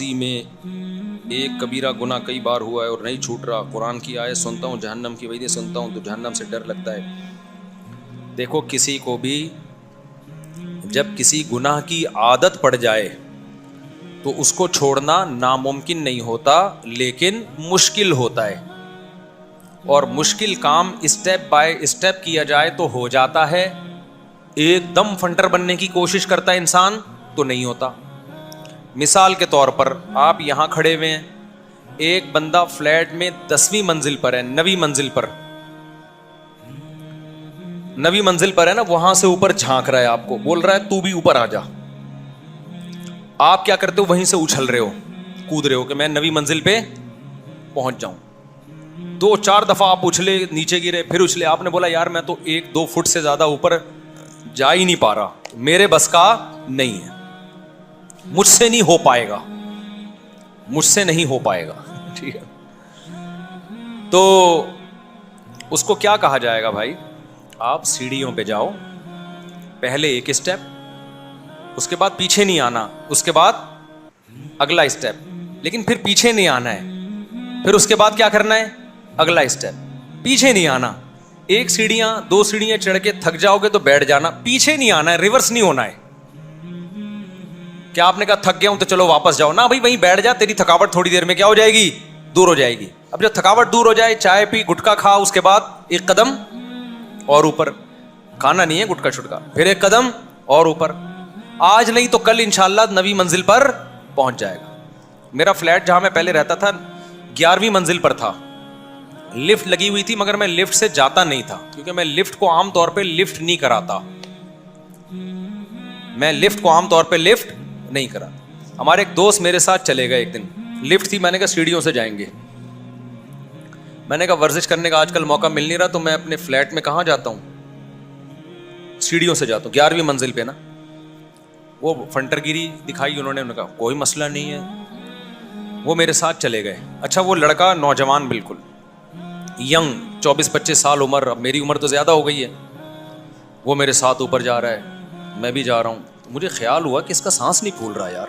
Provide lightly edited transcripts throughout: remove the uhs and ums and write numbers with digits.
ماضی میں ایک کبیرہ گناہ کئی بار ہوا ہے اور نہیں چھوٹ رہا, قرآن کی آیت سنتا ہوں, جہنم کی وعیدیں سنتا ہوں تو جہنم سے ڈر لگتا ہے. دیکھو کسی کو بھی جب کسی گناہ کی عادت پڑ جائے تو اس کو چھوڑنا ناممکن نہیں ہوتا, لیکن مشکل ہوتا ہے. اور مشکل کام اسٹیپ بائی اسٹیپ کیا جائے تو ہو جاتا ہے. ایک دم فنٹر بننے کی کوشش کرتا ہے انسان تو نہیں ہوتا. مثال کے طور پر آپ یہاں کھڑے ہوئے ہیں, ایک بندہ فلیٹ میں 10ویں منزل پر ہے, 9ویں منزل پر, 9ویں منزل پر ہے نا, وہاں سے اوپر جھانک رہا ہے, آپ کو بول رہا ہے تو بھی اوپر آ جا. آپ کیا کرتے ہو, وہیں سے اچھل رہے ہو, کود رہے ہو کہ میں 9ویں منزل پہ پہنچ جاؤں. 2-4 دفعہ آپ اچھلے, نیچے گرے, پھر اچھلے. آپ نے بولا یار میں تو 1-2 فٹ سے زیادہ اوپر جا ہی نہیں پا رہا, میرے بس کا نہیں ہے, مجھ سے نہیں ہو پائے گا, مجھ سے نہیں ہو پائے گا. ٹھیک ہے, تو اس کو کیا کہا جائے گا بھائی, آپ سیڑھیوں پہ جاؤ, پہلے ایک اسٹیپ, اس کے بعد پیچھے نہیں آنا, اس کے بعد اگلا اسٹیپ, لیکن پھر پیچھے نہیں آنا ہے. پھر اس کے بعد کیا کرنا ہے, اگلا اسٹیپ, پیچھے نہیں آنا. 1 سیڑھیاں 2 سیڑھیاں چڑھ کے تھک جاؤ گے تو بیٹھ جانا, پیچھے نہیں آنا ہے, ریورس نہیں ہونا ہے. کیا آپ نے کہا تھک گیا ہوں تو چلو واپس جاؤ, نہ بھائی وہیں بیٹھ جا, تیری تھکاوٹ تھوڑی دیر میں کیا ہو جائے گی, دور ہو جائے گی. اب جب تھکاوٹ دور ہو جائے, چائے پی, گٹکا کھا, اس کے بعد 1 قدم اور اوپر. کھانا نہیں ہے گٹکا چھٹکا, پھر 1 قدم اور اوپر. آج نہیں تو کل انشاءاللہ 9ویں منزل پر پہنچ جائے گا. میرا فلیٹ جہاں میں پہلے رہتا تھا 11ویں منزل پر تھا, لفٹ لگی ہوئی تھی, مگر میں لفٹ سے جاتا نہیں تھا, کیونکہ میں لفٹ کو عام طور پہ لفٹ نہیں کراتا, میں لفٹ کو عام طور پہ لفٹ نہیں کراتا. ہمارے ایک دوست میرے ساتھ چلے گئے, ایک دن لفٹ تھی, میں نے کہا سیڑھیوں سے جائیں گے. میں نے کہا ورزش کرنے کا آج کل موقع مل نہیں رہا, تو میں اپنے فلیٹ میں کہاں جاتا ہوں, سیڑھیوں سے جاتا ہوں, 11ویں منزل پہ نا. وہ فنٹر گیری دکھائی انہوں نے کہا کوئی مسئلہ نہیں ہے, وہ میرے ساتھ چلے گئے. اچھا وہ لڑکا نوجوان, بالکل ینگ, 24-25 سال عمر, اب میری عمر تو زیادہ ہو گئی ہے, وہ میرے ساتھ اوپر جا رہا ہے, میں بھی جا رہا ہوں. مجھے خیال ہوا کہ اس کا سانس نہیں پھول رہا یار.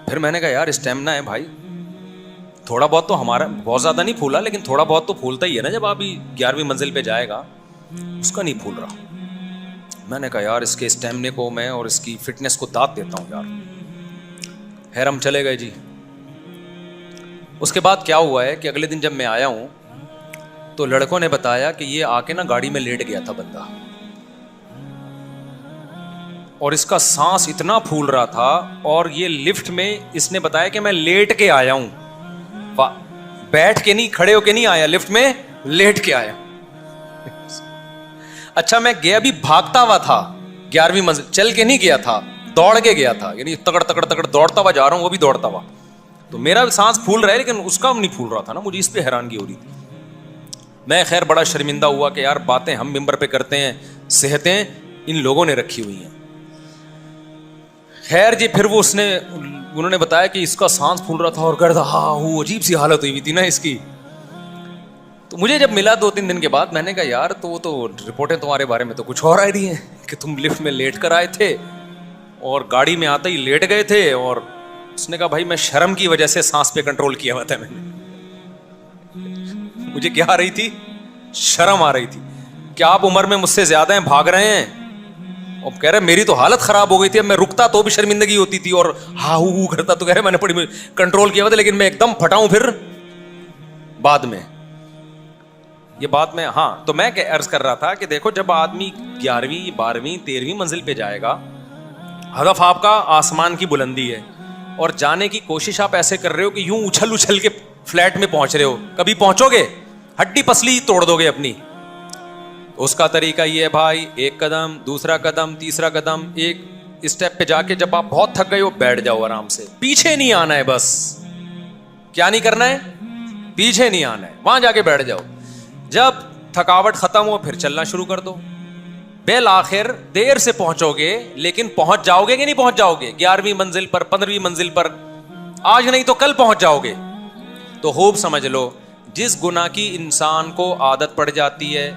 پھر میں نے کہا یار اسٹیمنا ہے بھائی, تھوڑا بہت تو ہمارا, بہت زیادہ نہیں پھولا لیکن تھوڑا بہت تو پھولتا ہی ہے نا جب آپ 11ویں منزل پہ جائے گا. اس کا نہیں پھول رہا. میں نے کہا یار اس کے اسٹیمنے کو میں اور اس کی فٹنس کو داد دیتا ہوں یار. خیر ہم چلے گئے جی. اس کے بعد کیا ہوا ہے کہ اگلے دن جب میں آیا ہوں تو لڑکوں نے بتایا کہ یہ آ کے نا گاڑی میں لیٹ گیا تھا بندہ, اور اس کا سانس اتنا پھول رہا تھا, اور یہ لفٹ میں اس نے بتایا کہ میں لیٹ کے آیا ہوں, بیٹھ کے نہیں, کھڑے ہو کے نہیں آیا, لفٹ میں لیٹ کے آیا. اچھا میں گیا بھی بھاگتا ہوا تھا, 11ویں منزل چل کے نہیں گیا تھا, دوڑ کے گیا تھا, یعنی تکڑ تکڑ تکڑ دوڑتا ہوا جا رہا ہوں, وہ بھی دوڑتا ہوا. تو میرا سانس پھول رہا ہے لیکن اس کا نہیں پھول رہا تھا نا, مجھے اس پہ حیرانگی ہو رہی تھی. میں خیر بڑا شرمندہ ہوا کہ یار باتیں ہم ممبر پہ کرتے ہیں, صحتیں ان لوگوں نے رکھی ہوئی ہیں. خیر جی پھر وہ انہوں نے بتایا کہ اس کا سانس پھول رہا تھا اور گرد عجیب سی حالت ہوئی تھی نا اس کی. تو مجھے جب ملا 2-3 دن کے بعد, میں نے کہا یار تو وہ تو رپورٹیں تمہارے بارے میں تو کچھ اور آئی رہی ہیں کہ تم لفٹ میں لیٹ کر آئے تھے اور گاڑی میں آتے ہی لیٹ گئے تھے. اور اس نے کہا بھائی میں شرم کی وجہ سے سانس پہ کنٹرول کیا ہوا تھا, میں نے, مجھے کیا آ رہی تھی, شرم آ رہی تھی کہ آپ عمر میں مجھ سے زیادہ ہیں, بھاگ رہے ہیں. اور کہہ رہے میری تو حالت خراب ہو گئی تھی, اب میں رکتا تو بھی شرمندگی ہوتی تھی اور ہو کرتا, تو کہہ رہے میں نے بڑی کنٹرول کیا ہوا تھا, لیکن میں ایک دم پھٹاؤں پھر بعد میں. یہ بات میں, ہاں تو میں عرض کر رہا تھا کہ دیکھو جب آدمی 11ویں 12ویں 13ویں منزل پہ جائے گا, ہدف آپ کا آسمان کی بلندی ہے, اور جانے کی کوشش آپ ایسے کر رہے ہو کہ یوں اچھل اچھل کے فلیٹ میں پہنچ رہے ہو, کبھی پہنچو گے, ہڈی پسلی توڑ دو گے اپنی. اس کا طریقہ یہ ہے بھائی, 1 قدم, دوسرا قدم, تیسرا قدم, ایک اسٹیپ پہ جا کے جب آپ بہت تھک گئے ہو بیٹھ جاؤ آرام سے, پیچھے نہیں آنا ہے, بس کیا نہیں کرنا ہے, پیچھے نہیں آنا ہے, وہاں جا کے بیٹھ جاؤ. جب تھکاوٹ ختم ہو پھر چلنا شروع کر دو. بالآخر دیر سے پہنچو گے لیکن پہنچ جاؤ گے کہ نہیں پہنچ جاؤ گے, 11ویں منزل پر, 15ویں منزل پر, آج نہیں تو کل پہنچ جاؤ گے. تو خوب سمجھ لو, جس گناہ کی انسان کو عادت پڑ جاتی ہے,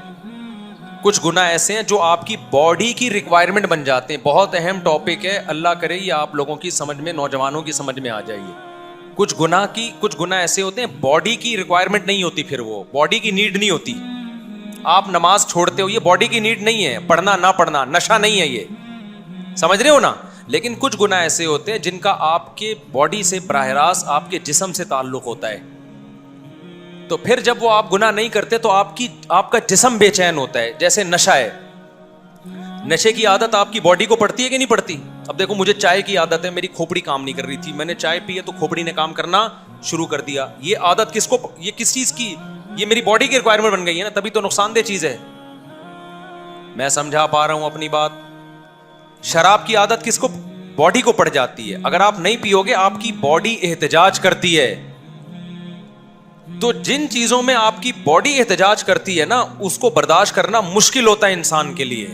کچھ گناہ ایسے ہیں جو آپ کی باڈی کی ریکوائرمنٹ بن جاتے ہیں. بہت اہم ٹاپک ہے, اللہ کرے یہ آپ لوگوں کی سمجھ میں, نوجوانوں کی سمجھ میں آ جائیے. کچھ گناہ ایسے ہوتے ہیں باڈی کی ریکوائرمنٹ نہیں ہوتی, پھر وہ باڈی کی نیڈ نہیں ہوتی. آپ نماز چھوڑتے ہو, یہ باڈی کی نیڈ نہیں ہے. پڑھنا نہ پڑھنا نشہ نہیں ہے, یہ سمجھ رہے ہو نا. لیکن کچھ گناہ ایسے ہوتے ہیں جن کا آپ کے باڈی سے براہ راست آپ کے جسم سے تعلق ہوتا ہے. تو پھر جب وہ آپ گناہ نہیں کرتے تو آپ کا جسم بے چین ہوتا ہے. جیسے نشہ ہے, نشے کی عادت آپ کی باڈی کو پڑتی ہے کہ نہیں پڑتی؟ اب دیکھو مجھے چائے کی عادت ہے, میری کھوپڑی کام نہیں کر رہی تھی, میں نے چائے پی ہے تو کھوپڑی نے کام کرنا شروع کر دیا. یہ عادت یہ کس چیز کی؟ یہ میری باڈی کی ریکوائرمنٹ بن گئی ہے نا, تبھی تو نقصان دہ چیز ہے. میں سمجھا پا رہا ہوں اپنی بات؟ شراب کی عادت کس کو؟ باڈی کو پڑ جاتی ہے. اگر آپ نہیں پیو گے, آپ کی باڈی احتجاج کرتی ہے. تو جن چیزوں میں آپ کی باڈی احتجاج کرتی ہے نا, اس کو برداشت کرنا مشکل ہوتا ہے انسان کے لیے,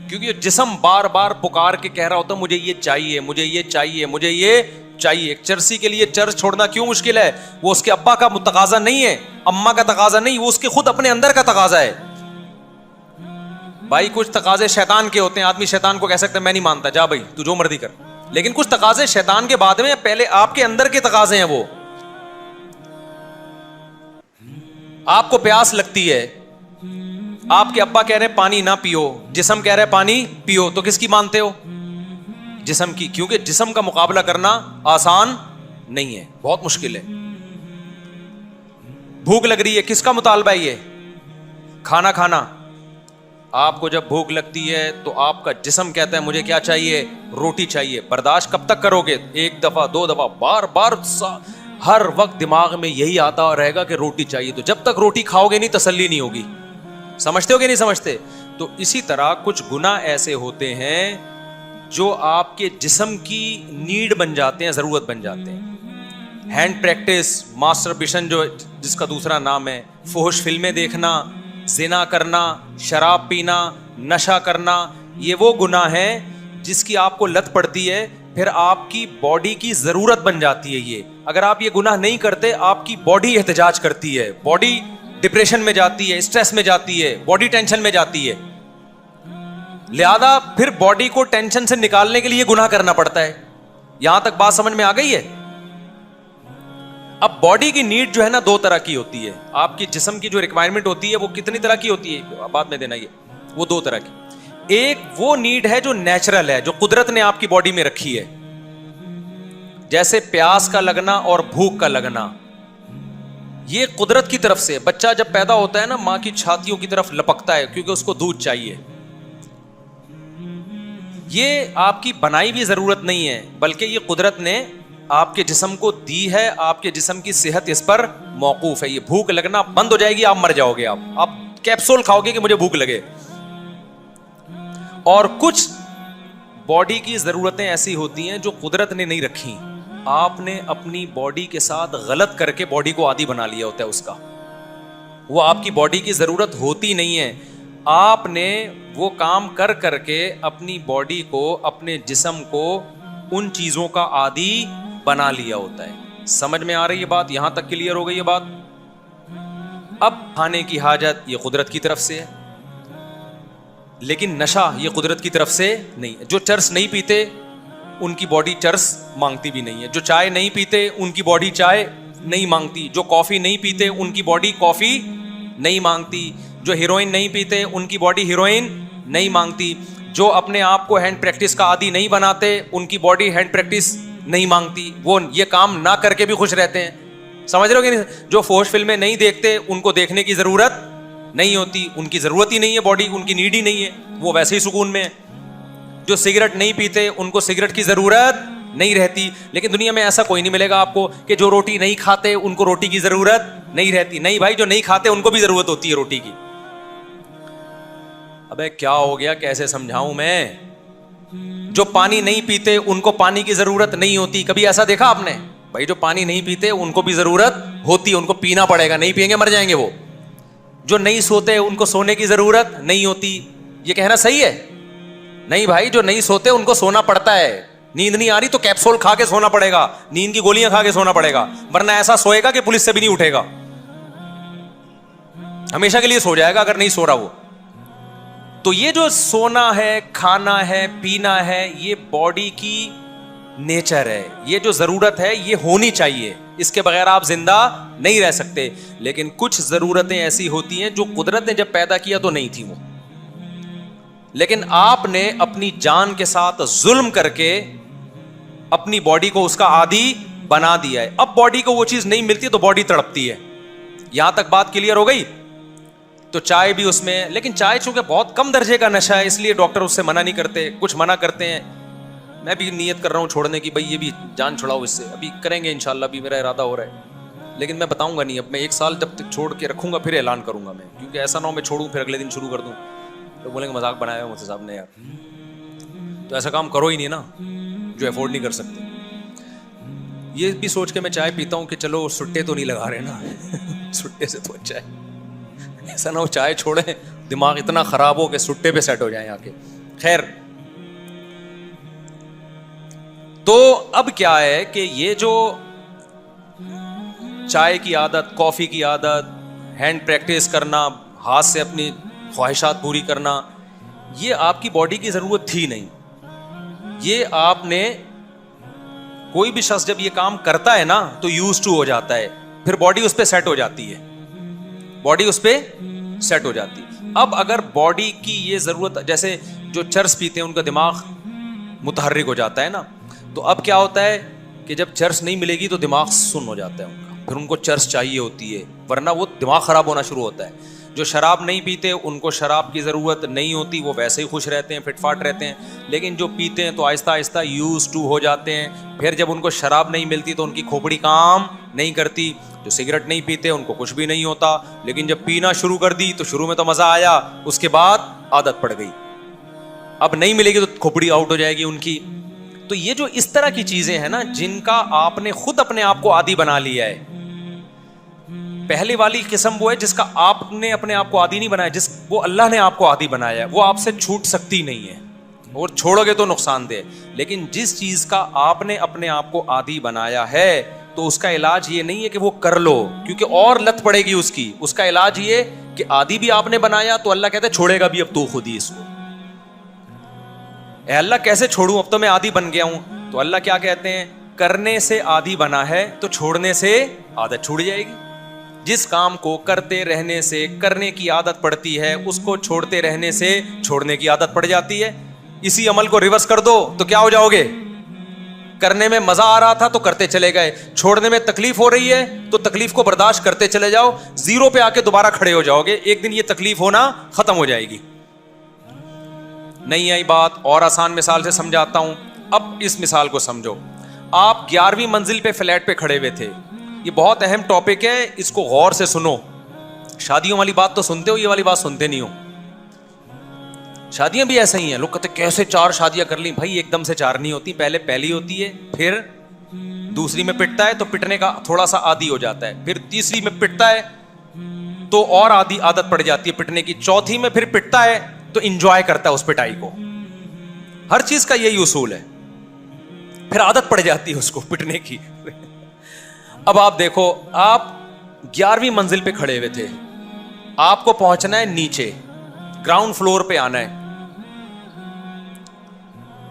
کیونکہ جسم بار بار پکار کے کہہ رہا ہوتا ہے مجھے یہ چاہیے, مجھے یہ چاہیے, مجھے یہ چاہیے. ایک چرسی کے لیے چرس چھوڑنا کیوں مشکل ہے؟ وہ اس کے ابا کا تقاضا نہیں ہے, اماں کا تقاضا نہیں, وہ اس کے خود اپنے اندر کا تقاضا ہے. بھائی کچھ تقاضے شیطان کے ہوتے ہیں. آدمی شیطان کو کہہ سکتا ہے میں نہیں مانتا, جا بھائی تو جو مرضی کر. لیکن کچھ تقاضے شیطان کے بعد میں, پہلے آپ کے اندر کے تقاضے ہیں. وہ آپ کو پیاس لگتی ہے, آپ کے ابا کہہ رہے ہیں پانی نہ پیو, جسم کہہ رہا ہے پانی پیو, تو کس کی مانتے ہو؟ جسم کی. کیونکہ جسم کا مقابلہ کرنا آسان نہیں ہے, بہت مشکل ہے. بھوک لگ رہی ہے, کس کا مطالبہ ہے یہ؟ کھانا کھانا. آپ کو جب بھوک لگتی ہے تو آپ کا جسم کہتا ہے مجھے کیا چاہیے؟ روٹی چاہیے. برداشت کب تک کرو گے؟ ایک دفعہ, دو دفعہ, بار بار ہر وقت دماغ میں یہی آتا رہے گا کہ روٹی چاہیے. تو جب تک روٹی کھاؤ گے نہیں تسلی نہیں ہوگی. سمجھتے ہو کہ نہیں سمجھتے؟ تو اسی طرح کچھ گناہ ایسے ہوتے ہیں جو آپ کے جسم کی نیڈ بن جاتے ہیں, ضرورت بن جاتے ہیں. ہینڈ پریکٹس, ماسٹربیشن جو جس کا دوسرا نام ہے, فحش فلمیں دیکھنا, زنا کرنا, شراب پینا, نشہ کرنا, یہ وہ گناہ ہیں جس کی آپ کو لت پڑتی ہے, پھر آپ کی باڈی کی ضرورت بن جاتی ہے. یہ اگر آپ یہ گناہ نہیں کرتے, آپ کی باڈی احتجاج کرتی ہے, باڈی ڈپریشن میں جاتی ہے, اسٹریس میں جاتی ہے, باڈی ٹینشن میں جاتی ہے. لہذا پھر باڈی کو ٹینشن سے نکالنے کے لیے گناہ کرنا پڑتا ہے. یہاں تک بات سمجھ میں آ گئی ہے؟ اب باڈی کی نیڈ جو ہے نا, دو طرح کی ہوتی ہے. آپ کی جسم کی جو ریکوائرمنٹ ہوتی ہے وہ کتنی طرح کی ہوتی ہے بعد میں دینا, یہ وہ دو طرح کی. ایک وہ نیڈ ہے جو نیچرل ہے, جو قدرت نے آپ کی باڈی میں رکھی ہے, جیسے پیاس کا لگنا اور بھوک کا لگنا. یہ قدرت کی طرف سے. بچہ جب پیدا ہوتا ہے نا, ماں کی چھاتیوں کی طرف لپکتا ہے کیونکہ اس کو دودھ چاہیے. یہ آپ کی بنائی بھی ضرورت نہیں ہے, بلکہ یہ قدرت نے آپ کے جسم کو دی ہے. آپ کے جسم کی صحت اس پر موقوف ہے. یہ بھوک لگنا بند ہو جائے گی, آپ مر جاؤ گے. آپ کیپسول کھاؤ گے کہ مجھے بھوک لگے. اور کچھ باڈی کی ضرورتیں ایسی ہوتی ہیں جو قدرت نے نہیں رکھی, آپ نے اپنی باڈی کے ساتھ غلط کر کے باڈی کو عادی بنا لیا ہوتا ہے اس کا. وہ آپ کی باڈی کی ضرورت ہوتی نہیں ہے, آپ نے وہ کام کر کر کے اپنی باڈی کو, اپنے جسم کو ان چیزوں کا عادی بنا لیا ہوتا ہے. سمجھ میں آ رہی ہے بات؟ یہاں تک کلیئر ہو گئی یہ بات؟ اب کھانے کی حاجت یہ قدرت کی طرف سے ہے, لیکن نشہ یہ قدرت کی طرف سے نہیں ہے. جو چرس نہیں پیتے ان کی باڈی چرس مانگتی بھی نہیں ہے, جو چائے نہیں پیتے ان کی باڈی چائے نہیں مانگتی, جو کافی نہیں پیتے ان کی باڈی کافی نہیں مانگتی, جو ہیروئن نہیں پیتے ان کی باڈی ہیروئن نہیں مانگتی, جو اپنے آپ کو ہینڈ پریکٹس کا عادی نہیں بناتے ان کی باڈی ہینڈ پریکٹس نہیں مانگتی. وہ یہ کام نہ کر کے بھی خوش رہتے ہیں. سمجھ رہے ہو کہ نہیں؟ جو فحش فلمیں نہیں دیکھتے ان کو دیکھنے کی ضرورت نہیں ہوتی, ان کی ضرورت ہی نہیں ہے, باڈی ان کی نیڈ ہی نہیں ہے, وہ ویسے ہی سکون میں ہے. جو سگریٹ نہیں پیتے ان کو سگریٹ کی ضرورت نہیں رہتی. لیکن دنیا میں ایسا کوئی نہیں ملے گا آپ کو کہ جو روٹی نہیں کھاتے ان کو روٹی کی ضرورت نہیں رہتی. نہیں بھائی, جو نہیں کھاتے ان کو بھی ضرورت ہوتی ہے روٹی کی. ابے کیا ہو گیا, کیسے سمجھاؤں میں؟ جو پانی نہیں پیتے ان کو پانی کی ضرورت نہیں ہوتی. کبھی ایسا دیکھا آپ نے؟ بھائی جو پانی نہیں پیتے ان کو بھی ضرورت ہوتی ہے, ان کو پینا پڑے گا, نہیں پئیں گے مر جائیں گے وہ. جو نہیں سوتے ان کو سونے کی ضرورت نہیں ہوتی. یہ کہنا صحیح ہے؟ نہیں بھائی, جو نہیں سوتے ان کو سونا پڑتا ہے. نیند نہیں آ رہی تو کیپسول کھا کے سونا پڑے گا, نیند کی گولیاں کھا کے سونا پڑے گا, ورنہ ایسا سوئے گا کہ پولیس سے بھی نہیں اٹھے گا, ہمیشہ کے لیے سو جائے گا اگر نہیں سو رہا وہ. तो ये जो सोना है, खाना है, पीना है, ये बॉडी की नेचर है, ये जो जरूरत है ये होनी चाहिए, इसके बगैर आप जिंदा नहीं रह सकते। लेकिन कुछ जरूरतें ऐसी होती हैं जो कुदरत ने जब पैदा किया तो नहीं थी वो, लेकिन आपने अपनी जान के साथ जुल्म करके अपनी बॉडी को उसका आदी बना दिया है। अब बॉडी को वो चीज नहीं मिलती तो बॉडी तड़पती है। यहां तक बात क्लियर हो गई? तो चाय भी उसमें, लेकिन चाय चूंकि बहुत कम दर्जे का नशा है इसलिए डॉक्टर उससे मना नहीं करते, कुछ मना करते हैं। मैं भी नियत कर रहा हूं छोड़ने की, भाई ये भी जान छुड़ाओ इससे, अभी करेंगे इंशाल्लाह, अभी मेरा इरादा हो रहा है, लेकिन मैं बताऊंगा नहीं। अब मैं 1 साल जब तक छोड़ के रखूंगा फिर ऐलान करूंगा मैं, क्योंकि ऐसा ना हो मैं छोड़ूं फिर अगले दिन शुरू कर दूं तो बोलेंगे मजाक बनाया है मुझसे साहब ने यार। तो ऐसा काम करो ही नहीं ना जो अफोर्ड नहीं कर सकते। ये भी सोच के मैं चाय पीता हूँ कि चलो सुट्टे तो नहीं लगा रहे ना सुट्टे से तो अच्छा है, ऐसा ना हो चाय छोड़े दिमाग इतना खराब हो कि सुट्टे पे सेट हो जाए आके। खैर, तो अब क्या है कि ये जो चाय की आदत, कॉफी की आदत, हैंड प्रैक्टिस करना, हाथ से अपनी ख्वाहिशात पूरी करना, ये आपकी बॉडी की जरूरत थी नहीं। ये आपने, कोई भी शख्स जब ये काम करता है ना तो यूज टू हो जाता है, फिर बॉडी उस पर सेट हो जाती है, बॉडी उस पर सेट हो जाती है। अब अगर बॉडी की ये जरूरत, जैसे जो चर्स पीते हैं उनका दिमाग मुतहर्रिक हो जाता है ना, तो अब क्या होता है कि जब चर्स नहीं मिलेगी तो दिमाग सुन्न हो जाता है उनका, फिर उनको चर्स चाहिए होती है, वरना वो दिमाग खराब होना शुरू होता है। जो शराब नहीं पीते उनको शराब की ज़रूरत नहीं होती, वो वैसे ही खुश रहते हैं, फिटफाट रहते हैं। लेकिन जो पीते हैं तो आहिस्ता आहिस्ता यूज टू हो जाते हैं, फिर जब उनको शराब नहीं मिलती तो उनकी खोपड़ी काम नहीं करती। जो सिगरेट नहीं पीते उनको कुछ भी नहीं होता, लेकिन जब पीना शुरू कर दी तो शुरू में तो मज़ा आया, उसके बाद आदत पड़ गई, अब नहीं मिलेगी तो खोपड़ी आउट हो जाएगी उनकी। तो ये जो इस तरह की चीज़ें हैं ना जिनका आपने खुद अपने आप को आदी बना लिया है, पहले वाली किस्म वो है जिसका आपने अपने आप को आदी नहीं बनाया, वो अल्लाह ने आपको आदी बनाया है, वो आपसे छूट सकती नहीं है, और छोड़ोगे तो नुकसानदेह। लेकिन जिस चीज का आपने अपने आप को आदी बनाया है तो उसका इलाज ये नहीं है कि वो कर लो, क्योंकि और लत पड़ेगी उसकी। उसका इलाज ये कि आदी भी आपने बनाया तो अल्लाह कहता है छोड़ेगा भी अब तू खुद ही इसको। ए अल्लाह कैसे छोड़ूं, अब तो मैं आदी बन गया हूं। तो अल्लाह क्या कहते हैं, करने से आदी बना है तो छोड़ने से आदत छूट जाएगी। जिस काम को करते रहने से करने की आदत पड़ती है, उसको छोड़ते रहने से छोड़ने की आदत पड़ जाती है। इसी अमल को रिवर्स कर दो तो क्या हो जाओगे, करने में मजा आ रहा था तो करते चले गए, छोड़ने में तकलीफ हो रही है तो तकलीफ को बर्दाश्त करते चले जाओ, जीरो पे आके दोबारा खड़े हो जाओगे। एक दिन ये तकलीफ होना खत्म हो जाएगी। नहीं आई बात, और आसान मिसाल से समझाता हूं। अब इस मिसाल को समझो, आप 11वीं मंजिल पे फ्लैट पे खड़े हुए थे। ये बहुत अहम टॉपिक है, इसको गौर से सुनो। शादियों वाली बात तो सुनते हो, ये वाली बात सुनते नहीं हो। शादियां भी ऐसा ही हैं, लोग कहते कैसे 4 शादियां कर ली। भाई एकदम से 4 नहीं होती, पहले पहली होती है, फिर दूसरी में पिटता है तो पिटने का थोड़ा सा आदी हो जाता है, फिर तीसरी में पिटता है तो और आदत पड़ जाती है पिटने की, चौथी में फिर पिटता है तो इंजॉय करता है उस पिटाई को। हर चीज का यही उसूल है, फिर आदत पड़ जाती है उसको पिटने की। अब आप देखो, आप 11वीं मंजिल पे खड़े हुए थे, आपको पहुंचना है नीचे, ग्राउंड फ्लोर पे आना है।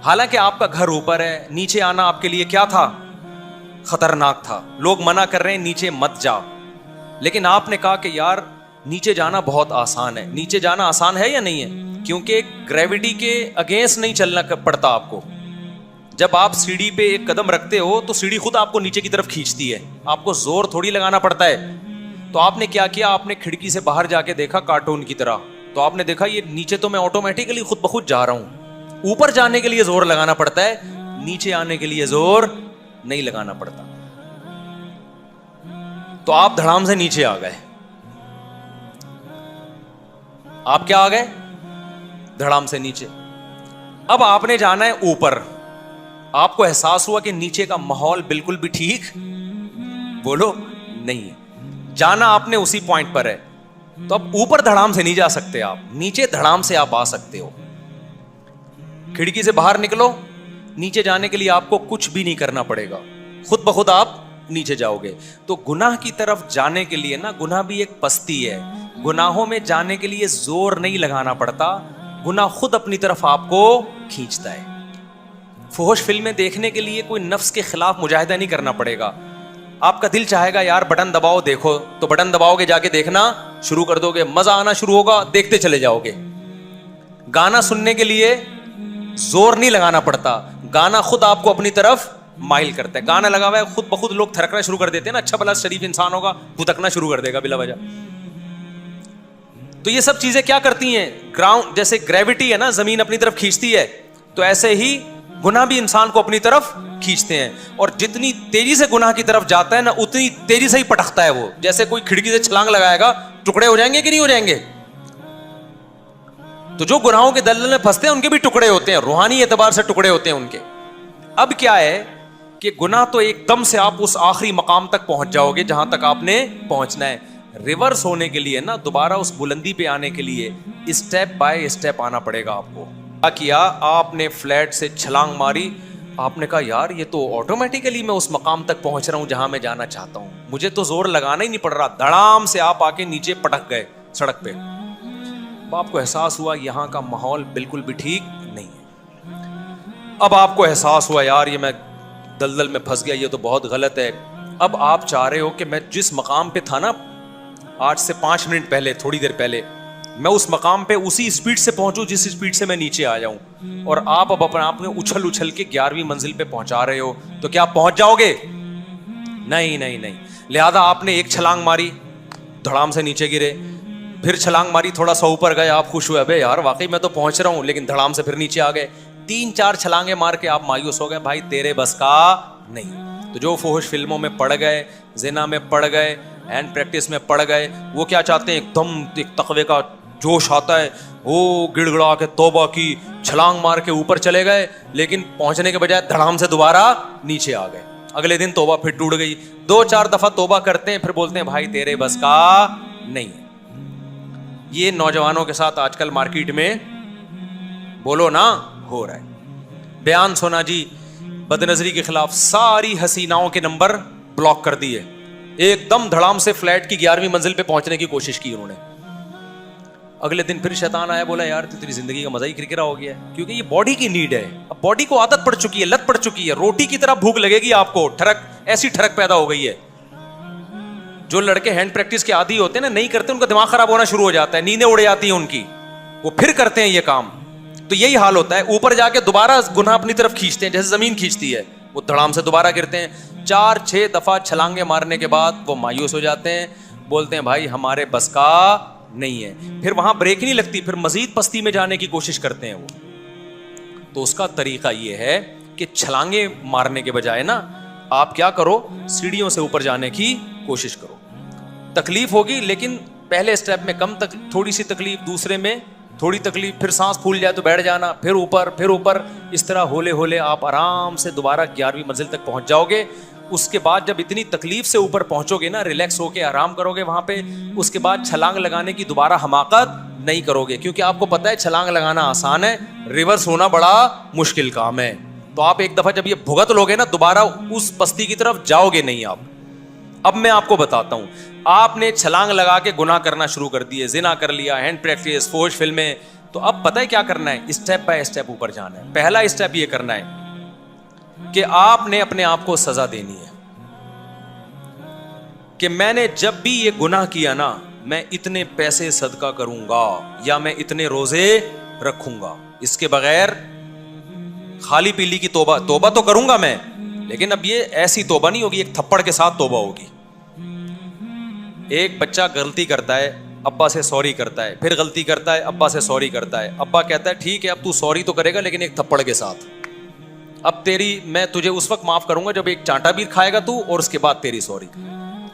हालांकि आपका घर ऊपर है, नीचे आना आपके लिए क्या था, खतरनाक था। लोग मना कर रहे हैं नीचे मत जा, लेकिन आपने कहा कि यार नीचे जाना बहुत आसान है। नीचे जाना आसान है या नहीं है, क्योंकि ग्रेविटी के अगेंस्ट नहीं चलना पड़ता आपको। जब आप सीढ़ी पे एक कदम रखते हो तो सीढ़ी खुद आपको नीचे की तरफ खींचती है, आपको जोर थोड़ी लगाना पड़ता है। तो आपने क्या किया, आपने खिड़की से बाहर जाके देखा कार्टून की तरह, तो आपने देखा ये नीचे तो मैं ऑटोमेटिकली खुद ब खुद जा रहा हूं। ऊपर जाने के लिए जोर लगाना पड़ता है, नीचे आने के लिए जोर नहीं लगाना पड़ता। तो आप धड़ाम से नीचे आ गए। आप क्या आ गए, धड़ाम से नीचे। अब आपने जाना है ऊपर। आपको एहसास हुआ कि नीचे का माहौल बिल्कुल भी ठीक, बोलो, नहीं है। जाना आपने उसी पॉइंट पर है, तो अब ऊपर धड़ाम से नहीं जा सकते आप, नीचे धड़ाम से आप आ सकते हो। खिड़की से बाहर निकलो, नीचे जाने के लिए आपको कुछ भी नहीं करना पड़ेगा, खुद ब खुद आप नीचे जाओगे। तो गुनाह की तरफ जाने के लिए ना, गुनाह भी एक पस्ती है, गुनाहों में जाने के लिए जोर नहीं लगाना पड़ता, गुनाह खुद अपनी तरफ आपको खींचता है। फुहश फिल्में देखने के लिए कोई नफ्स के खिलाफ मुजाहिदा नहीं करना पड़ेगा। आपका दिल चाहेगा यार बटन दबाओ देखो, तो बटन दबाओगे, जाके देखना शुरू कर दोगे, मजा आना शुरू होगा, देखते चले जाओगे। गाना सुनने के लिए जोर नहीं लगाना पड़ता, गाना खुद आपको अपनी तरफ माइल करता है। गाना लगा हुआ है, खुद बखुद लोग थरकना शुरू कर देते हैं ना, अच्छा भला शरीफ इंसान होगा, भुतकना शुरू कर देगा बिला वजह। तो ये सब चीजें क्या करती हैं, ग्राउंड जैसे ग्रेविटी है ना, जमीन अपनी तरफ खींचती है, तो ऐसे ही गुनाह भी इंसान को अपनी तरफ खींचते हैं। और जितनी तेजी से गुनाह की तरफ जाता है ना, उतनी तेजी से ही पटकता है वो। जैसे कोई खिड़की से छलांग लगाएगा, टुकड़े हो जाएंगे कि नहीं हो जाएंगे? तो जो गुनाहों के दलदल में फंसते हैं उनके भी टुकड़े होते हैं, रूहानी एतबार से टुकड़े होते हैं उनके। अब क्या है कि गुनाह तो एकदम से आप उस आखिरी मकाम तक पहुंच जाओगे जहां तक आपने पहुंचना है। रिवर्स होने के लिए ना, दोबारा उस बुलंदी पे आने के लिए स्टेप बाय स्टेप आना पड़ेगा आपको। क्या किया आपने? फ्लैट से छलांग मारी, आपने कहा यार ये तो ऑटोमेटिकली मैं उस मकाम तक पहुंच रहा हूं जहां मैं जाना चाहता हूं, मुझे तो जोर लगाना ही नहीं पड़ रहा। धड़ाम से आप आके नीचे पटक गए सड़क पे। आपको एहसास हुआ यहां का माहौल बिल्कुल भी ठीक नहीं है। अब आपको एहसास हुआ यार ये मैं दलदल में फंस गया, ये तो बहुत गलत है। अब आप चाह रहे हो कि मैं जिस मकाम पे था ना आज से 5 मिनट पहले, थोड़ी देर पहले, मैं उस मकाम पे उसी स्पीड से पहुंचूं जिस स्पीड से मैं नीचे आ जाऊं। और आप अब अपने आप में उछल उछल के 11वीं मंजिल पे पहुंचा रहे हो, तो क्या आप पहुंच जाओगे? नहीं नहीं नहीं। लिहाजा आपने एक छलांग मारी, धड़ाम से नीचे गिरे, फिर छलांग मारी, थोड़ा सा ऊपर गए, आप खुश हुए, अबे यार वाकई मैं तो पहुंच रहा हूं, लेकिन धड़ाम से फिर नीचे आ गए। 3-4 छलांगे मार के आप मायूस हो गए, भाई तेरे बस का नहीं। तो जो फुहश फिल्मों में पड़ गए, जिना में पड़ गए, एंड प्रैक्टिस में पड़ गए, वो क्या चाहते हैं? एकदम एक तकवे का जोश आता है, वो गिड़गड़ा के तौबा की, छलांग मार के ऊपर चले गए, लेकिन पहुंचने के बजाय धड़ाम से दोबारा नीचे आ गए। अगले दिन तौबा फिर टूट गई। 2-4 दफा तौबा करते हैं, फिर बोलते हैं भाई तेरे बस का नहीं है। ये नौजवानों के साथ आजकल मार्केट में बोलो ना हो रहा है। बयान सोना जी बदनजरी के खिलाफ सारी हसीनाओं के नंबर ब्लॉक कर दिए, एकदम धड़ाम से फ्लैट की 11वीं मंजिल पे पहुंचने की कोशिश की उन्होंने। अगले दिन फिर शैतान आया, बोला यार तेरी जिंदगी का मजा ही किरकिरा हो गया है, क्योंकि ये बॉडी की नीड है। अब बॉडी को आदत पड़ चुकी है, लत पड़ चुकी है, रोटी की तरह भूख लगेगी आपको, ठरक ऐसी ठरक पैदा हो गई है। जो लड़के हैंड प्रैक्टिस के आदी होते हैं ना, नहीं करते, उनका दिमाग खराब होना शुरू हो जाता है, नींदें उड़ जाती हैं उनकी, वो फिर करते हैं ये काम। तो यही हाल होता है, ऊपर जाके दोबारा गुनाह अपनी तरफ खींचते हैं, जैसे जमीन खींचती है, वो धड़ाम से दोबारा गिरते हैं। 4-6 दफा छलांगे मारने के बाद वो मायूस हो जाते हैं, बोलते हैं भाई हमारे बस का नहीं है। फिर वहां ब्रेक नहीं लगती, फिर मजीद पस्ती में जाने की कोशिश करते हैं वो। तो उसका तरीका ये है कि छलांगे मारने के बजाय ना, आप क्या करो, सीढ़ियों से ऊपर जाने की कोशिश करो। तकलीफ होगी, लेकिन पहले स्टेप में कम थोड़ी सी तकलीफ, दूसरे में थोड़ी तकलीफ, फिर सांस फूल जाए तो बैठ जाना, फिर ऊपर। इस तरह होले होले आप आराम से दोबारा 11वीं मंजिल तक पहुंच जाओगे। उसके बाद जब इतनी तकलीफ से ऊपर पहुंचोगे ना, रिलैक्स होके आराम करोगे वहां पे, उसके बाद छलांग लगाने की दोबारा हमाकत नहीं करोगे, क्योंकि आपको पता है छलांग लगाना आसान है, रिवर्स होना बड़ा मुश्किल काम है। तो आप एक दफा जब ये भुगत लोगे ना, दोबारा उस पस्ती की तरफ जाओगे नहीं आप। अब मैं आपको बताता हूं, आपने छलांग लगा के गुनाह करना शुरू कर दिए, जिना कर लिया, हैंड प्रैक्टिस, फौज फिल्में, तो अब पता है क्या करना है? स्टेप बाय स्टेप ऊपर जाना है। पहला स्टेप ये करना है कि आपने अपने आप को सजा देनी है कि मैंने जब भी ये गुनाह किया ना, मैं इतने पैसे सदका करूंगा या मैं इतने रोजे रखूंगा, इसके बगैर खाली पीली की तौबा तो करूंगा मैं, लेकिन अब ये ऐसी तौबा नहीं होगी, एक थप्पड़ के साथ तौबा होगी। एक बच्चा गलती करता है, अब्बा से सॉरी करता है, फिर गलती करता है, अब्बा से सॉरी करता है, अब्बा कहता है ठीक है अब तू सॉरी तो करेगा लेकिन एक थप्पड़ के साथ। अब मैं तुझे उस वक्त माफ करूंगा जब एक चांटा भी खाएगा तू, और उसके बाद तेरी सॉरी।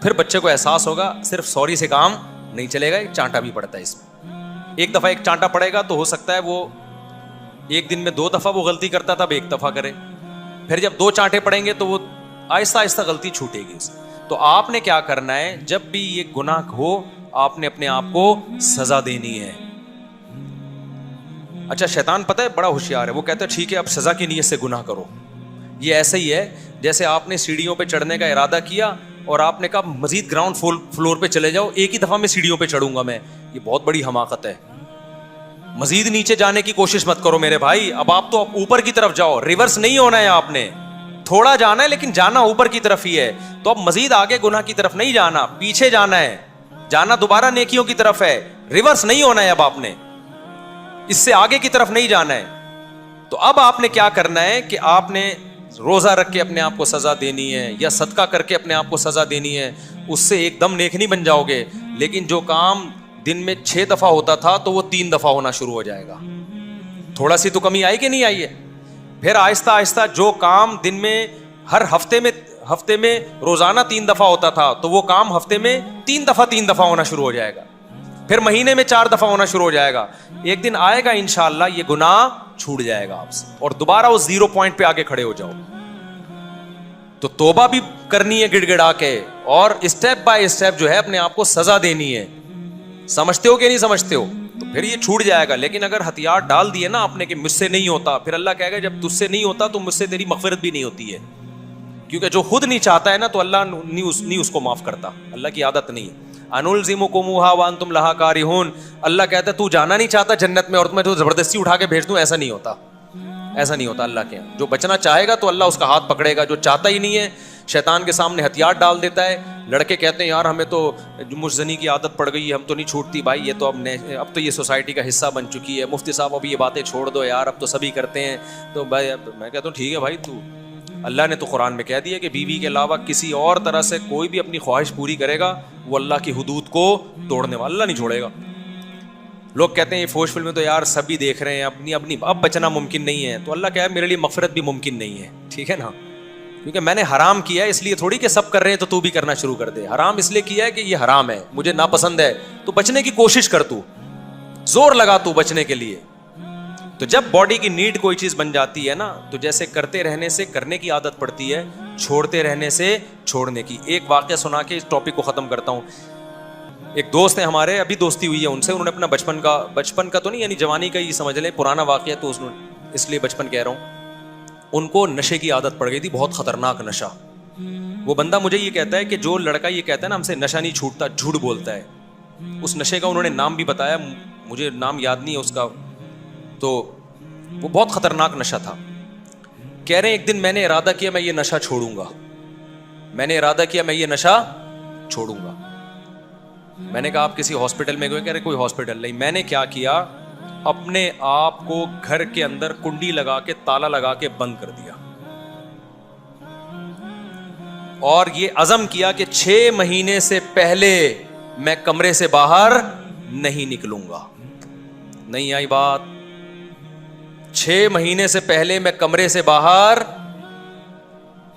फिर बच्चे को एहसास होगा सिर्फ सॉरी से काम नहीं चलेगा, एक चांटा भी पड़ता है इसमें। एक दफा एक चांटा पड़ेगा तो हो सकता है वो एक दिन में 2 दफा वो गलती करता था, अब 1 दफा करे। फिर जब 2 चांटे पड़ेंगे तो वो आहिस्ता आहिस्ता गलती छूटेगी उससे। तो आपने क्या करना है, जब भी ये गुनाह हो आपने अपने आप को सजा देनी है। अच्छा, शैतान पता है बड़ा होशियार है, वो कहता है ठीक है अब सजा की नीयत से गुनाह करो। ये ऐसे ही है जैसे आपने सीढ़ियों पे चढ़ने का इरादा किया और आपने कहा मजीद ग्राउंड फ्लोर पे चले जाओ, एक ही दफा में सीढ़ियों पे चढ़ूंगा मैं, ये बहुत बड़ी हमाकत है। मजीद नीचे जाने की कोशिश मत करो मेरे भाई, अब आप तो ऊपर की तरफ जाओ, रिवर्स नहीं होना है आपने, थोड़ा जाना है लेकिन जाना ऊपर की तरफ ही है। तो अब मजीद आगे गुनाह की तरफ नहीं जाना, पीछे जाना है, जाना दोबारा नेकियों की तरफ है, रिवर्स नहीं होना है अब आपने, इससे आगे की तरफ नहीं जाना है। तो अब आपने क्या करना है कि आपने रोजा रख के अपने आप को सजा देनी है या सदका करके अपने आप को सजा देनी है। उससे एकदम नेक नहीं बन जाओगे, लेकिन जो काम दिन में 6 दफा होता था तो वो 3 दफा होना शुरू हो जाएगा। थोड़ा सी तो कमी आई कि नहीं आई है? फिर आहिस्ता आहिस्ता जो काम दिन में हर हफ्ते में रोजाना 3 दफा होता था तो वो काम हफ्ते में 3 दफा होना शुरू हो जाएगा। फिर महीने में 4 दफा होना शुरू हो जाएगा। एक दिन आएगा इंशाअल्लाह ये गुनाह छूट जाएगा आपसे और दोबारा उस 0 पॉइंट पे आके खड़े हो जाओ। तो तौबा भी करनी है गिड़गिड़ा के, और स्टेप बाय स्टेप जो है अपने आप को सजा देनी है। समझते हो कि नहीं समझते हो? तो फिर ये छूट जाएगा। लेकिन अगर हथियार डाल दिए ना आपने कि मुझसे नहीं होता, फिर अल्लाह कहेगा जब तुझसे नहीं होता तो मुझसे तेरी मगफिरत भी नहीं होती है। क्योंकि जो खुद नहीं चाहता है ना तो अल्लाह नहीं उसको माफ करता। अल्लाह की आदत नहीं है। अनुलज़िमुकुमुहा व अंतुम लहा कारिहून। अल्लाह कहता है तू जाना नहीं चाहता जन्नत में और तुम्हें तो जबरदस्ती उठा के भेज दूं, ऐसा नहीं होता, ऐसा नहीं होता अल्लाह के यहाँ। जो बचना चाहेगा तो अल्लाह उसका हाथ पकड़ेगा, जो चाहता ही नहीं है शैतान के सामने हथियार डाल देता है। लड़के कहते हैं यार हमें तो मुजजनी की आदत पड़ गई है, हम तो नहीं छूटती भाई, ये तो अब तो ये सोसाइटी का हिस्सा बन चुकी है, मुफ्ती साहब अब ये बातें छोड़ दो यार, अब तो सभी करते हैं। तो भाई मैं कहता हूँ ठीक है भाई, तू अल्लाह ने तो कुरान में कह दिया कि बीवी के अलावा किसी और तरह से कोई भी अपनी ख्वाहिश पूरी करेगा वो अल्लाह की हुदूद को तोड़ने वाला, अल्लाह नहीं छोड़ेगा। लोग कहते हैं ये फौज फिल्म में तो यार सभी देख रहे हैं, अपनी अब बचना मुमकिन नहीं है। तो अल्लाह कहे मेरे लिए मगफिरत भी मुमकिन नहीं है, ठीक है ना? क्योंकि मैंने हराम किया है, इसलिए थोड़ी कि सब कर रहे हैं तो तू भी करना शुरू कर दे। हराम इसलिए किया है कि ये हराम है, मुझे नापसंद है, तो बचने की कोशिश कर, तू जोर लगा तू बचने के लिए। तो जब बॉडी की नीड कोई चीज बन जाती है ना, तो जैसे करते रहने से करने की आदत पड़ती है, छोड़ते रहने से छोड़ने की। एक वाकया सुना के इस टॉपिक को खत्म करता हूं। एक दोस्त है हमारे, अभी दोस्ती हुई है उनसे, उन्होंने अपना बचपन का तो नहीं यानी जवानी का ही समझ लें, पुराना वाकया तो इसलिए बचपन कह रहा हूं। उनको नशे की आदत पड़ गई थी, बहुत खतरनाक नशा। वो बंदा मुझे ये कहता है कि जो लड़का ये कहता है ना हमसे नशा नहीं छूटता, झूठ बोलता है। उस नशे का उन्होंने नाम भी बताया, मुझे नाम याद नहीं है उसका, तो वो बहुत खतरनाक नशा था। कह रहे हैं एक दिन मैंने इरादा किया मैं ये नशा छोड़ूंगा, मैंने इरादा किया मैं ये नशा छोड़ूंगा। मैंने कहा आप किसी हॉस्पिटल में गए? कह रहे कोई हॉस्पिटल नहीं। मैंने क्या किया, अपने आप को घर के अंदर कुंडी लगा के ताला लगा के बंद कर दिया और ये अज़म किया कि 6 महीने से पहले मैं कमरे से बाहर नहीं निकलूंगा। नहीं आई बात? 6 महीने से पहले मैं कमरे से बाहर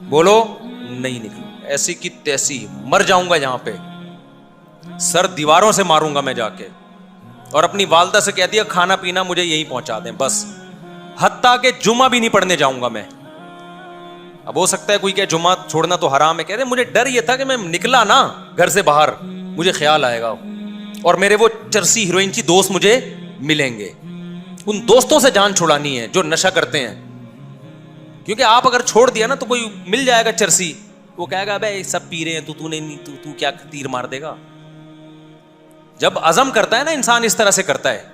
बोलो नहीं निकलूंगा। ऐसी की तैसी मर जाऊंगा यहां पे, सर दीवारों से मारूंगा मैं जाके। और अपनी वालदा से कह दिया खाना पीना मुझे यहीं पहुंचा दें बस, हत्ता के जुमा भी नहीं पढ़ने जाऊंगा मैं। अब हो सकता है कोई कहे जुमा छोड़ना तो हराम है, कह रहे मुझे डर ये था कि मैं निकला ना घर से बाहर, मुझे ख्याल आएगा और मेरे वो चरसी हीरोइन की दोस्त मुझे मिलेंगे। उन दोस्तों से जान छुड़ानी है जो नशा करते हैं, क्योंकि आप अगर छोड़ दिया ना तो कोई मिल जाएगा चरसी, वो कहेगा भाई सब पी रहे हैं तूने नहीं, तू क्या तीर मार देगा। जब अज़म करता है ना इंसान इस तरह से करता है।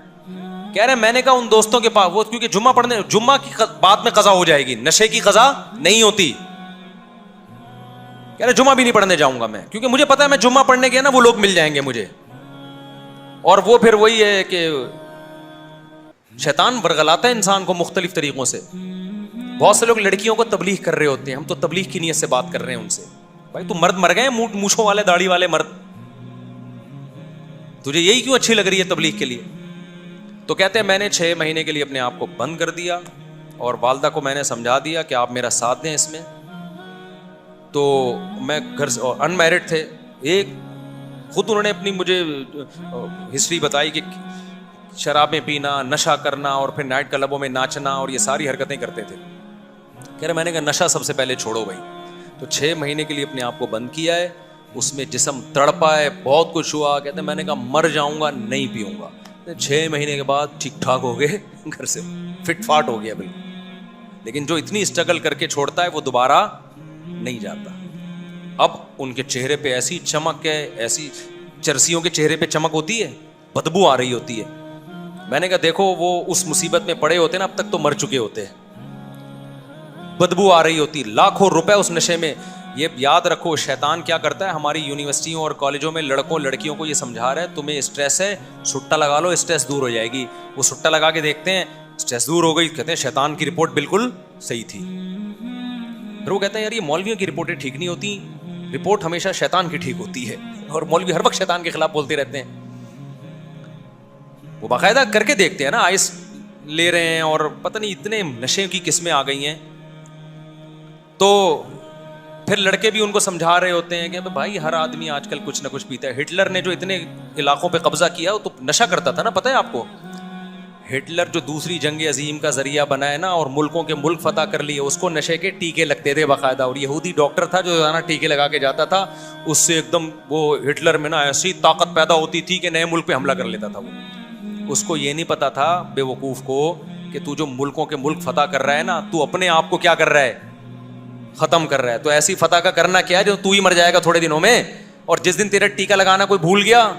कह रहे मैंने कहा उन दोस्तों के पास वो, क्योंकि जुम्मा की बाद में कज़ा हो जाएगी, नशे की कज़ा नहीं होती। कह रहे जुम्मा भी नहीं पढ़ने जाऊंगा मैं, क्योंकि मुझे पता है मैं जुम्मा पढ़ने गया ना वो लोग मिल जाएंगे मुझे। और वो फिर वही है कि शैतान वर्गलाता है इंसान को मुख्तलिफ तरीकों से। बहुत से लोग लड़कियों को तबलीग कर रहे होते हैं, हम तो तबलीग की नीयत से बात कर रहे हैं उनसे। भाई तू मर्द मर गए, मूछों वाले दाढ़ी वाले मर्द, तुझे यही क्यों अच्छी लग रही है तबलीग के लिए? तो कहते हैं मैंने 6 महीने के लिए अपने आप को बंद कर दिया और वालदा को मैंने समझा दिया कि आप मेरा साथ दें इसमें। तो मैं घर से अनमैरिड थे, एक खुद उन्होंने अपनी मुझे हिस्ट्री बताई कि शराबें पीना, नशा करना और फिर नाइट क्लबों में नाचना और ये सारी हरकतें करते थे। कह रहे मैंने कहा नशा सबसे पहले छोड़ो भाई। तो 6 महीने के लिए अपने आप को बंद किया है, उसमें जिस्म तड़पा है, बहुत कुछ हुआ। कहते मैंने कहा मर जाऊंगा नहीं पीऊंगा। 6 महीने के बाद ठीक ठाक हो गए, घर से फिट फाट हो गया बिल्कुल। लेकिन जो इतनी स्ट्रगल करके छोड़ता है वो दोबारा नहीं जाता। अब उनके चेहरे पे ऐसी चमक है, ऐसी चरसियों के चेहरे पे चमक होती है, बदबू आ रही होती है, میں نے کہا دیکھو وہ اس مصیبت میں پڑے ہوتے نا اب تک تو مر چکے ہوتے, بدبو آ رہی ہوتی, لاکھوں روپے اس نشے میں. یہ یاد رکھو شیطان کیا کرتا ہے, ہماری یونیورسٹیوں اور کالجوں میں لڑکوں لڑکیوں کو یہ سمجھا رہا ہے تمہیں اسٹریس ہے, سٹا لگا لو اسٹریس دور ہو جائے گی. وہ سٹا لگا کے دیکھتے ہیں اسٹریس دور ہو گئی, کہتے ہیں شیطان کی رپورٹ بالکل صحیح تھی. پھر وہ کہتے ہیں یار یہ مولویوں کی رپورٹیں ٹھیک نہیں ہوتی, رپورٹ ہمیشہ شیطان کی ٹھیک ہوتی ہے, اور مولوی ہر وقت شیطان کے خلاف بولتے رہتے ہیں. وہ باقاعدہ کر کے دیکھتے ہیں نا, آئس لے رہے ہیں اور پتہ نہیں اتنے نشے کی قسمیں آ گئی ہیں. تو پھر لڑکے بھی ان کو سمجھا رہے ہوتے ہیں کہ بھائی ہر آدمی آج کل کچھ نہ کچھ پیتا ہے. ہٹلر نے جو اتنے علاقوں پہ قبضہ کیا وہ تو نشہ کرتا تھا نا, پتہ ہے آپ کو. ہٹلر جو دوسری جنگ عظیم کا ذریعہ بنا ہے نا اور ملکوں کے ملک فتح کر لیے, اس کو نشے کے ٹیکے لگتے تھے باقاعدہ, اور یہودی ڈاکٹر تھا جو نا ٹیکے لگا کے جاتا تھا, اس سے ایک دم وہ ہٹلر میں نا ایسی طاقت پیدا ہوتی تھی کہ نئے ملک پہ حملہ کر لیتا تھا. وہ اس کو یہ نہیں پتا تھا بے وقوف کو کہ تو جو ملکوں کے ملک فتح کر رہا ہے نا, تو اپنے آپ کو کیا کر رہا ہے, ختم کر رہا ہے. تو ایسی فتح کا کرنا کیا ہے جو تو ہی مر جائے گا تھوڑے دنوں میں, اور جس دن تیرا ٹیکا لگانا کوئی بھول گیا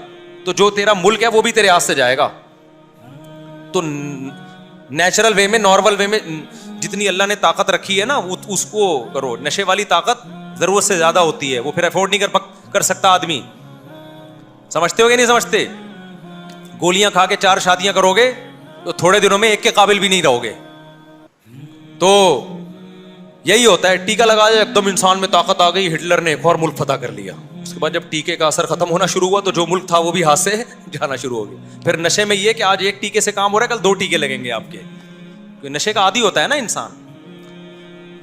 تو جو تیرا ملک ہے وہ بھی تیرے ہاتھ سے جائے گا. تو نیچرل وے میں, نارمل وے میں جتنی اللہ نے طاقت رکھی ہے نا اس کو کرو. نشے والی طاقت ضرورت سے زیادہ ہوتی ہے, وہ پھر افورڈ نہیں کر سکتا آدمی. سمجھتے ہو کہ نہیں سمجھتے؟ گولیاں کھا کے 4 شادیاں کرو گے تو تھوڑے دنوں میں ایک کے قابل بھی نہیں رہو گے. تو یہی ہوتا ہے, ٹیکا لگا دیا ایک دم انسان میں طاقت آ گئی, ہٹلر نے ایک اور ملک فتح کر لیا. اس کے بعد جب ٹیکے کا اثر ختم ہونا شروع ہوا تو جو ملک تھا وہ بھی ہاتھ سے جانا شروع ہو گیا. پھر نشے میں یہ کہ آج ایک ٹیکے سے کام ہو رہا ہے, کل 2 ٹیکے لگیں گے آپ کے, کیونکہ نشے کا عادی ہوتا ہے نا انسان.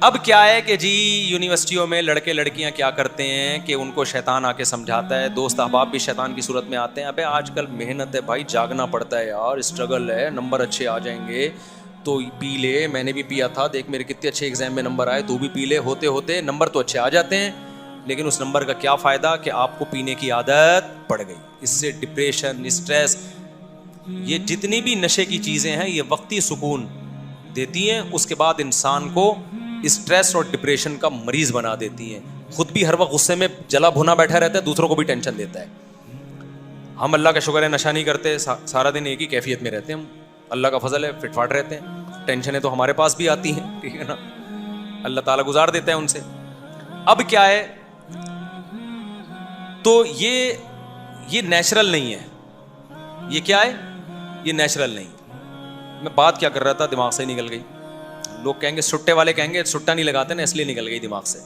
اب کیا ہے کہ جی یونیورسٹیوں میں لڑکے لڑکیاں کیا کرتے ہیں کہ ان کو شیطان آ کے سمجھاتا ہے, دوست احباب بھی شیطان کی صورت میں آتے ہیں. ابے آج کل محنت ہے بھائی, جاگنا پڑتا ہے یار, اسٹرگل ہے, نمبر اچھے آ جائیں گے تو پی لے, میں نے بھی پیا تھا, دیکھ میرے کتنے اچھے ایگزام میں نمبر آئے, تو بھی پی لے. ہوتے ہوتے نمبر تو اچھے آ جاتے ہیں, لیکن اس نمبر کا کیا فائدہ کہ آپ کو پینے کی عادت پڑ گئی. اس سے ڈپریشن, اسٹریس, یہ جتنی بھی نشے کی چیزیں ہیں یہ وقتی سکون دیتی ہیں, اس کے بعد انسان کو اسٹریس اور ڈپریشن کا مریض بنا دیتی ہیں. خود بھی ہر وقت غصے میں جلا بھونا بیٹھا رہتا ہے, دوسروں کو بھی ٹینشن دیتا ہے. ہم اللہ کا شکر ہے نشہ نہیں کرتے, سارا دن ایک ہی کیفیت میں رہتے ہیں ہم, اللہ کا فضل ہے, فٹ فاٹ رہتے ہیں. ٹینشنیں تو ہمارے پاس بھی آتی ہیں, ٹھیک ہے نا, اللہ تعالیٰ گزار دیتا ہے ان سے. اب کیا ہے, تو یہ نیچرل نہیں ہے. یہ کیا ہے, یہ نیچرل نہیں. میں بات کیا کر رہا تھا, دماغ سے نکل گئی. لوگ کہیں گے, سٹے والے کہیں گے سٹا نہیں لگاتے نا, اس لیے نکل گئی دماغ سے.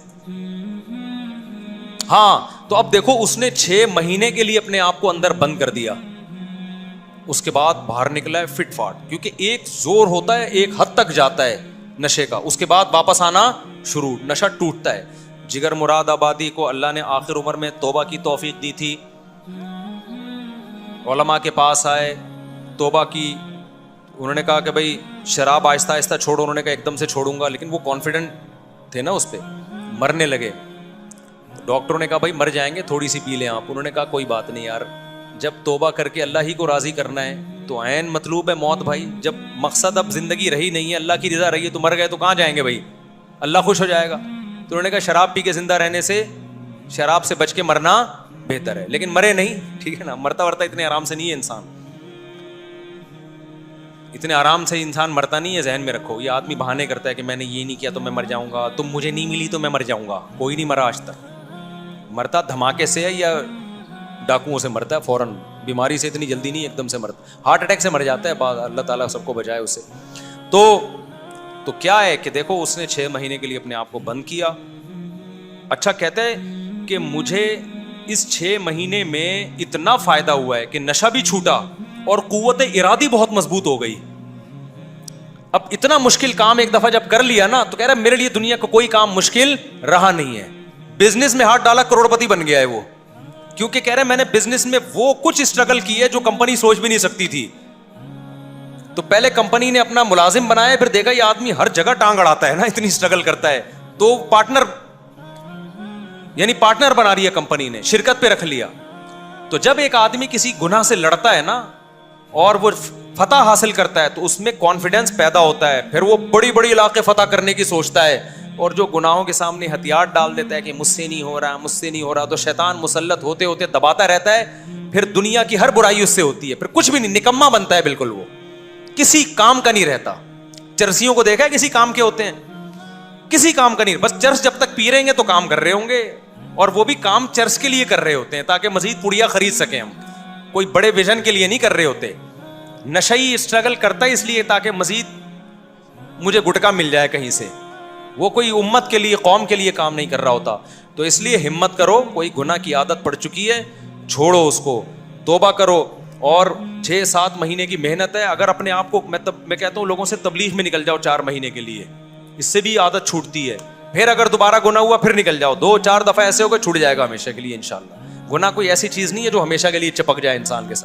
ہاں تو اب دیکھو اس نے 6 مہینے کے لیے اپنے آپ کو اندر بند کر دیا, اس کے بعد باہر نکلا ہے فٹ فاٹ, کیونکہ ایک زور ہوتا ہے, ایک حد تک جاتا ہے نشے کا, اس کے بعد واپس آنا شروع, نشہ ٹوٹتا ہے. جگر مراد آبادی کو اللہ نے آخر عمر میں توبہ کی توفیق دی تھی, علماء کے پاس آئے, توبہ کی, انہوں نے کہا کہ بھائی شراب آہستہ آہستہ چھوڑو, انہوں نے کہا ایک دم سے چھوڑوں گا, لیکن وہ کانفیڈنٹ تھے نا اس پہ, مرنے لگے. ڈاکٹروں نے کہا بھائی مر جائیں گے, تھوڑی سی پی لیں آپ. انہوں نے کہا کوئی بات نہیں یار, جب توبہ کر کے اللہ ہی کو راضی کرنا ہے تو عین مطلوب ہے موت بھائی. جب مقصد اب زندگی رہی نہیں ہے, اللہ کی رضا رہی ہے, تو مر گئے تو کہاں جائیں گے بھائی, اللہ خوش ہو جائے گا. تو انہوں نے کہا شراب پی کے زندہ رہنے سے شراب سے بچ کے مرنا بہتر ہے, لیکن مرے نہیں, ٹھیک ہے نا. مرتا ورتا اتنے آرام سے نہیں ہے انسان, اتنے آرام سے انسان مرتا نہیں ہے, ذہن میں رکھو. یہ آدمی بہانے کرتا ہے کہ میں نے یہ نہیں کیا تو میں مر جاؤں گا, تم مجھے نہیں ملی تو میں مر جاؤں گا. کوئی نہیں مرا آج تک. مرتا دھماکے سے ہے یا ڈاکوؤں سے مرتا ہے فوراً, بیماری سے اتنی جلدی نہیں ایک دم سے مرتا, ہارٹ اٹیک سے مر جاتا ہے بعض, اللہ تعالیٰ سب کو بچائے اس سے. تو کیا ہے کہ دیکھو اس نے 6 مہینے کے لیے اپنے آپ کو بند کیا. اچھا کہتے ہیں کہ مجھے اس 6 مہینے میں اتنا فائدہ ہوا ہے کہ نشہ بھی چھوٹا اور قوت ارادی بہت مضبوط ہو گئی. اب اتنا مشکل کام ایک دفعہ جب کر لیا نا, تو کہہ رہا میرے لیے دنیا کا کوئی کام مشکل رہا نہیں ہے. بزنس میں ہاتھ ڈالا, کروڑ پتی بن گیا ہے وہ, کیونکہ کہہ رہے میں نے بزنس میں وہ کچھ اسٹرگل کی ہے جو کمپنی سوچ بھی نہیں سکتی تھی. تو پہلے کمپنی نے اپنا ملازم بنایا, پھر دیکھا یہ آدمی ہر جگہ ٹانگ اڑاتا ہے نا, اتنی اسٹرگل کرتا ہے, تو پارٹنر بنا رہی ہے کمپنی نے, شرکت پہ رکھ لیا. تو جب ایک آدمی کسی گناہ سے لڑتا ہے نا اور وہ فتح حاصل کرتا ہے تو اس میں کانفیڈنس پیدا ہوتا ہے, پھر وہ بڑی بڑی علاقے فتح کرنے کی سوچتا ہے, اور جو گناہوں کے سامنے ہتھیار ڈال دیتا ہے کہ مجھ سے نہیں ہو رہا, مجھ سے نہیں ہو رہا, تو شیطان مسلط ہوتے ہوتے دباتا رہتا ہے. پھر دنیا کی ہر برائی اس سے ہوتی ہے, پھر کچھ بھی نہیں, نکما بنتا ہے بالکل وہ. किसी काम का नहीं रहता। चरसियों को देखा है किसी काम के होते हैं? किसी काम का नहीं, बस चरस जब तक पी रहेंगे तो काम कर रहे होंगे, और वो भी काम चरस के लिए कर रहे होते हैं ताकि मजीद पुड़िया खरीद सकें हम, कोई बड़े विजन के लिए नहीं कर रहे होते। नशई स्ट्रगल करता है इसलिए ताकि मजीद मुझे गुटका मिल जाए कहीं से, वो कोई उम्मत के लिए कौम के लिए काम नहीं कर रहा होता। तो इसलिए हिम्मत करो, कोई गुनाह की आदत पड़ चुकी है छोड़ो उसको, तौबा करो, और 6-7 महीने की मेहनत है। अगर अपने आप को मैं कहता हूँ लोगों से तबलीग में निकल जाओ 4 महीने के लिए, इससे भी आदत छूटती है। फिर अगर दोबारा गुनाह हुआ फिर निकल जाओ, 2-4 दफा ऐसे होकर छूट जाएगा हमेशा के लिए इंशाल्लाह। गुनाह कोई ऐसी चीज नहीं है जो हमेशा के लिए चिपक जाए इंसान के साथ।